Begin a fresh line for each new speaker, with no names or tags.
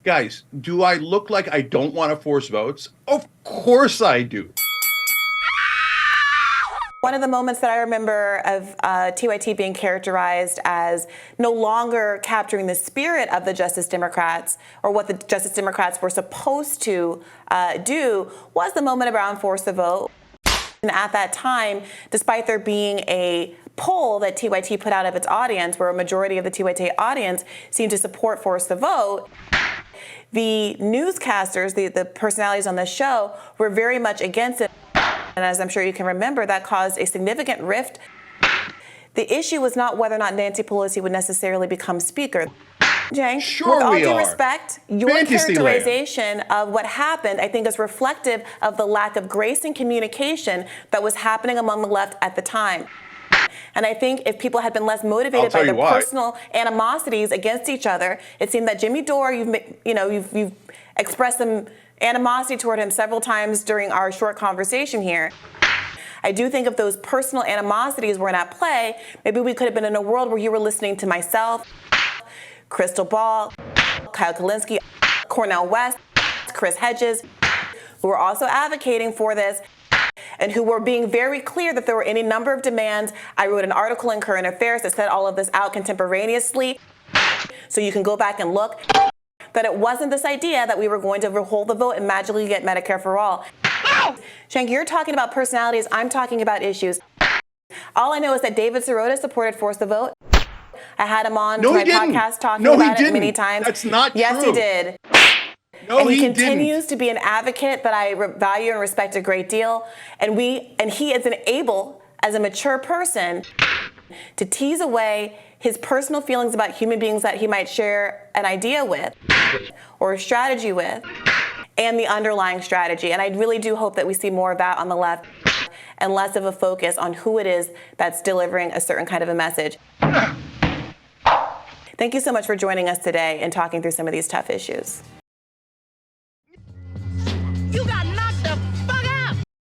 Guys, do I look like I don't want to force votes? Of course I do.
One of the moments that I remember of TYT being characterized as no longer capturing the spirit of the Justice Democrats or what the Justice Democrats were supposed to do was the moment around force the vote. And at that time, despite there being a poll that TYT put out of its audience, where a majority of the TYT audience seemed to support force the vote, the newscasters, the personalities on the show, were very much against it. And as I'm sure you can remember, that caused a significant rift. The issue was not whether or not Nancy Pelosi would necessarily become speaker. Cenk,
sure,
with all due respect, your
Fantasy
characterization of what happened, I think, is reflective of the lack of grace and communication that was happening among the left at the time. And I think if people had been less motivated by their personal animosities against each other, it seemed that Jimmy Dore, you've expressed some animosity toward him several times during our short conversation here. I do think if those personal animosities weren't at play, maybe we could have been in a world where you were listening to myself, Crystal Ball, Kyle Kulinski, Cornel West, Chris Hedges, who were also advocating for this and who were being very clear that there were any number of demands. I wrote an article in Current Affairs that set all of this out contemporaneously, so you can go back and look, that it wasn't this idea that we were going to hold the vote and magically get Medicare for all. Cenk, you're talking about personalities, I'm talking about issues. All I know is that David Sirota supported Force the Vote. I had him on my podcast talking about it many times.
That's not true.
Yes, he did.
No,
and he
didn't.
continues to be an advocate that I value and respect a great deal. And he is able, as a mature person, to tease away his personal feelings about human beings that he might share an idea with or a strategy with, and the underlying strategy. And I really do hope that we see more of that on the left and less of a focus on who it is that's delivering a certain kind of a message. Thank you so much for joining us today and talking through some of these tough issues.